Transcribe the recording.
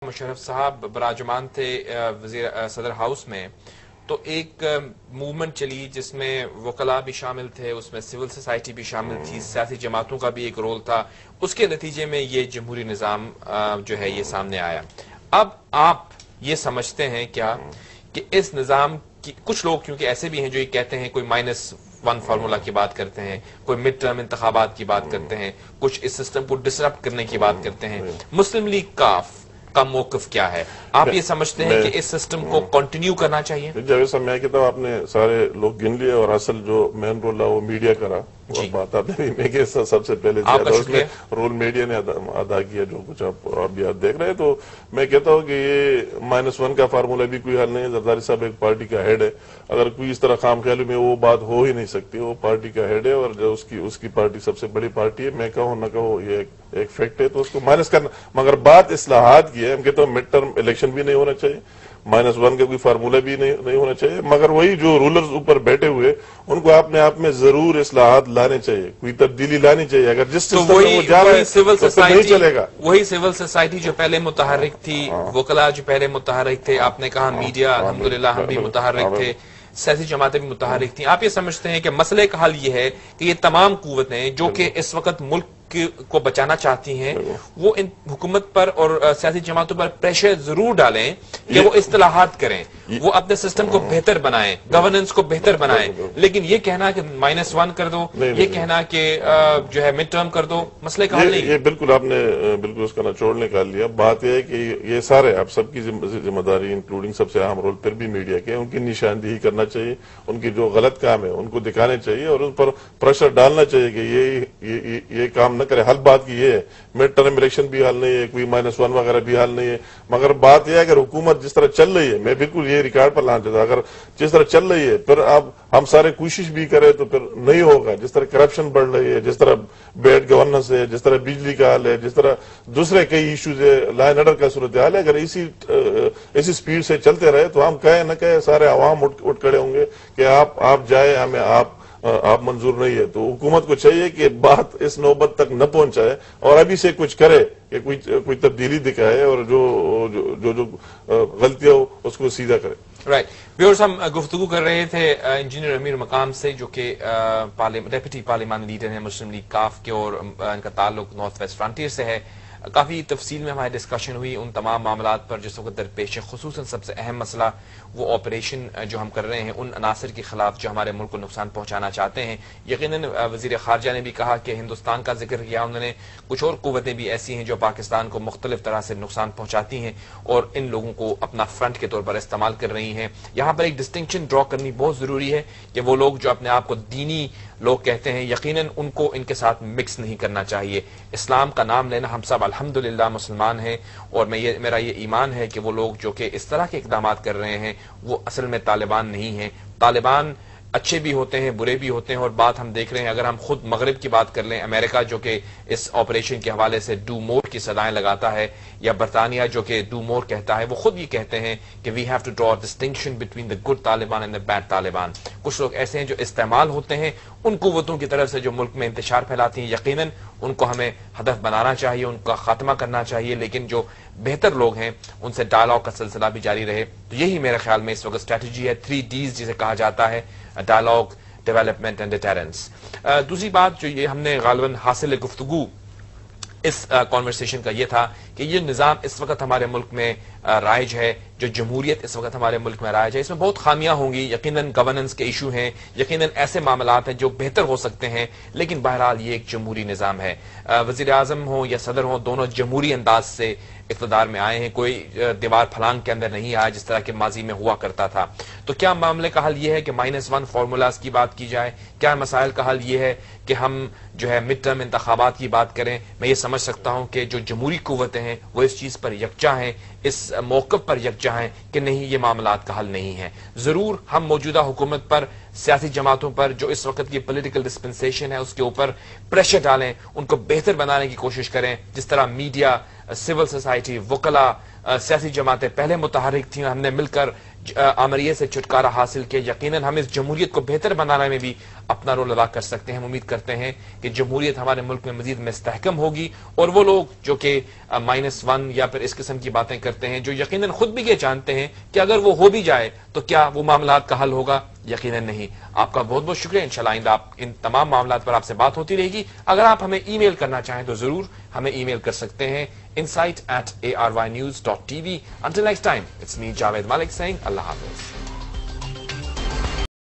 مشرف صاحب براجمان تھے صدر ہاؤس میں، تو ایک موومنٹ چلی جس میں وکلاء بھی شامل تھے، اس میں سول سوسائٹی بھی شامل تھی، سیاسی جماعتوں کا بھی ایک رول تھا، اس کے نتیجے میں یہ جمہوری نظام جو ہے یہ سامنے آیا۔ اب آپ یہ سمجھتے ہیں کیا کہ اس نظام کی کچھ لوگ کیونکہ ایسے بھی ہیں جو یہ کہتے ہیں، کوئی -1 فارمولا کی بات کرتے ہیں، کوئی مڈ ٹرم انتخابات کی بات کرتے ہیں، کچھ اس سسٹم کو ڈسرپٹ کرنے کی بات کرتے ہیں، مسلم لیگ کاف کا موقف کیا ہے؟ آپ یہ سمجھتے ہیں کہ اس سسٹم کو کنٹینیو کرنا چاہیے؟ جاوید صاحب، میں کہتا ہوں آپ نے سارے لوگ گن لیے، اور اصل جو مین رول ہے وہ میڈیا کرا، بات آپ نے میں کہ سب سے پہلے اس میں رول میڈیا نے ادا کیا، جو کچھ آپ بھی دیکھ رہے ہیں۔ تو میں کہتا ہوں کہ یہ -1 کا فارمولہ بھی کوئی حل نہیں ہے۔ زرداری صاحب ایک پارٹی کا ہیڈ ہے، اگر کوئی اس طرح خام خیالی میں وہ بات ہو ہی نہیں سکتی، وہ پارٹی کا ہیڈ ہے، اور جو اس کی پارٹی سب سے بڑی پارٹی ہے، میں کہوں نہ کہوں یہ ایک فیکٹ ہے، تو اس کو مائنس کرنا۔ مگر بات اصلاحات کی ہے، ہم کہتے ہیں مڈ ٹرم الیکشن بھی نہیں ہونا چاہیے، -1 کا کوئی فارمولہ بھی نہیں ہونا چاہیے، مگر وہی جو رولرز اوپر بیٹھے ہوئے ان کو اپنے آپ میں ضرور اصلاحات لانے چاہیے، کوئی تبدیلی لانی چاہیے۔ اگر جس سسٹم میں وہ جا رہے ہیں تو نہیں چلے گا۔ وہی سول سوسائٹی جو پہلے متحرک تھی، وکلاء جو پہلے متحرک تھے، آپ نے کہا میڈیا الحمدللہ ہم بھی متحرک تھے، سیاسی جماعتیں بھی متحرک تھیں، آپ یہ سمجھتے ہیں کہ مسئلے کا حل یہ ہے کہ یہ تمام قوتیں جو کہ اس وقت ملک کو بچانا چاہتی ہیں وہ ان حکومت پر اور سیاسی جماعتوں پر پریشر ضرور ڈالیں کہ وہ اصلاحات کریں، وہ اپنے سسٹم کو بہتر بنائیں، گورننس کو بہتر بنائیں، لیکن یہ کہنا کہ -1 کر دو، یہ کہنا کہ جو ہے مڈ ٹرم کر دو، مسئلے کا حل نہیں۔ یہ بالکل آپ نے بالکل اس کا نچوڑ نکال لیا۔ بات یہ ہے کہ یہ سارے آپ سب کی ذمہ داری انکلوڈنگ سب سے اہم رول پھر بھی میڈیا کے، ان کی نشاندہی کرنا چاہیے، ان کی جو غلط کام ہے ان کو دکھانے چاہیے، اور ان پر پریشر ڈالنا چاہیے کہ یہ کام نہ کرے۔ حل بات کی یہ ہے، مڈ ٹرم الیکشن بھی حل نہیں ہے، کوئی -1 وغیرہ بھی حل نہیں ہے، مگر بات یہ ہے اگر حکومت جس طرح چل رہی ہے، میں بالکل یہ ریکارڈ پر لانا چاہتا ہوں، اگر جس طرح چل رہی ہے پھر اب ہم سارے کوشش بھی کریں تو پھر نہیں ہوگا۔ جس طرح کرپشن بڑھ رہی ہے، جس طرح بیڈ گورننس ہے، جس طرح بجلی کا حال ہے، جس طرح دوسرے کئی ایشوز ہے، لا اینڈ آرڈر کا صورتحال ہے، اگر اسی سپیڈ سے چلتے رہے تو ہم کہیں نہ کہیں سارے عوام اٹھ کھڑے ہوں گے کہ آپ جائے، ہمیں آپ منظور نہیں ہے۔ تو حکومت کو چاہیے کہ بات اس نوبت تک نہ پہنچائے اور ابھی سے کچھ کرے کہ کوئی تبدیلی دکھائے، اور جو غلطیاں ہو اس کو سیدھا کرے۔ رائٹ ویورز، ہم گفتگو کر رہے تھے انجینئر امیر مقام سے، جو کہ ڈیپٹی پارلیمانی لیڈر ہیں مسلم لیگ کاف کے، اور ان کا تعلق نارتھ ویسٹ فرنٹیئر سے ہے۔ کافی تفصیل میں ہماری ڈسکشن ہوئی ان تمام معاملات پر جس وقت درپیش ہے، خصوصاً سب سے اہم مسئلہ وہ آپریشن جو ہم کر رہے ہیں ان عناصر کے خلاف جو ہمارے ملک کو نقصان پہنچانا چاہتے ہیں۔ یقیناً وزیر خارجہ نے بھی کہا کہ ہندوستان کا ذکر کیا انہوں نے، کچھ اور قوتیں بھی ایسی ہیں جو پاکستان کو مختلف طرح سے نقصان پہنچاتی ہیں اور ان لوگوں کو اپنا فرنٹ کے طور پر استعمال کر رہی ہیں۔ یہاں پر ایک ڈسٹنکشن ڈرا کرنی بہت ضروری ہے کہ وہ لوگ جو اپنے آپ کو دینی لوگ کہتے ہیں، یقیناً ان کو ان کے ساتھ مکس نہیں کرنا چاہیے۔ اسلام کا نام لینا، ہم سب الحمدللہ مسلمان ہیں، اور میرا یہ ایمان ہے کہ وہ لوگ جو کہ اس طرح کے اقدامات کر رہے ہیں وہ اصل میں طالبان نہیں ہیں۔ طالبان اچھے بھی ہوتے ہیں، برے بھی ہوتے ہیں، اور بات ہم دیکھ رہے ہیں، اگر ہم خود مغرب کی بات کر لیں، امریکہ جو کہ اس آپریشن کے حوالے سے ڈو مور کی صدائیں لگاتا ہے، یا برطانیہ جو کہ ڈو مور کہتا ہے، وہ خود یہ کہتے ہیں کہ we have to draw distinction between the good Taliban and the bad Taliban. کچھ لوگ ایسے ہیں جو استعمال ہوتے ہیں ان قوتوں کی طرف سے جو ملک میں انتشار پھیلاتی ہیں، یقیناً ان کو ہمیں ہدف بنانا چاہیے، ان کا خاتمہ کرنا چاہیے، لیکن جو بہتر لوگ ہیں ان سے ڈائلاگ کا سلسلہ بھی جاری رہے۔ تو یہی میرے خیال میں اس وقت اسٹریٹجی ہے، 3 Ds جسے کہا جاتا ہے، ڈائلاگ، ڈیولپمنٹ اینڈ ڈیٹرنس۔ دوسری بات جو یہ ہم نے غالباً حاصل گفتگو اس کانورسیشن کا یہ تھا کہ یہ نظام اس وقت ہمارے ملک میں رائج ہے، جو جمہوریت اس وقت ہمارے ملک میں رائج ہے، اس میں بہت خامیاں ہوں گی، یقیناً گورننس کے ایشو ہیں، یقیناً ایسے معاملات ہیں جو بہتر ہو سکتے ہیں، لیکن بہرحال یہ ایک جمہوری نظام ہے۔ وزیر اعظم ہوں یا صدر ہوں، دونوں جمہوری انداز سے اقتدار میں آئے ہیں، کوئی دیوار پھلانگ کے اندر نہیں آیا جس طرح کے ماضی میں ہوا کرتا تھا۔ تو کیا معاملے کا حل یہ ہے کہ -1 فارمولاز کی بات کی جائے؟ کیا مسائل کا حل یہ ہے کہ ہم جو ہے مڈ ٹرم انتخابات کی بات کریں؟ میں یہ سمجھ سکتا ہوں کہ جو جمہوری قوتیں ہیں وہ اس چیز پر یکجا ہیں، اس موقف پر یکجا ہیں کہ نہیں، یہ معاملات کا حل نہیں ہے۔ ضرور ہم موجودہ حکومت پر، سیاسی جماعتوں پر جو اس وقت کی پولیٹیکل ڈسپنسیشن ہے اس کے اوپر پریشر ڈالیں، ان کو بہتر بنانے کی کوشش کریں، جس طرح میڈیا، سول سوسائٹی، وکلاء، سیاسی جماعتیں پہلے متحرک تھیں، ہم نے مل کر آمریے سے چھٹکارا حاصل کیا. یقیناً ہم اس جمہوریت کو بہتر بنانے میں بھی اپنا رول ادا کر سکتے ہیں. ہم امید کرتے ہیں کہ جمہوریت ہمارے ملک میں مزید مستحکم ہوگی، اور وہ لوگ جو کہ -1 یا پھر اس قسم کی باتیں کرتے ہیں، جو یقیناً خود بھی یہ جانتے ہیں کہ اگر وہ ہو بھی جائے تو کیا وہ معاملات کا حل ہوگا؟ یقیناً نہیں. آپ کا بہت بہت شکریہ. انشاءاللہ آئندہ ان تمام معاملات پر آپ سے بات ہوتی رہے گی. اگر آپ ہمیں ای میل کرنا چاہیں تو ضرور ہمیں ای میل کر سکتے ہیں insight@arvnews.tv. Until next time, it's me Javed Malik saying Allah Hafiz.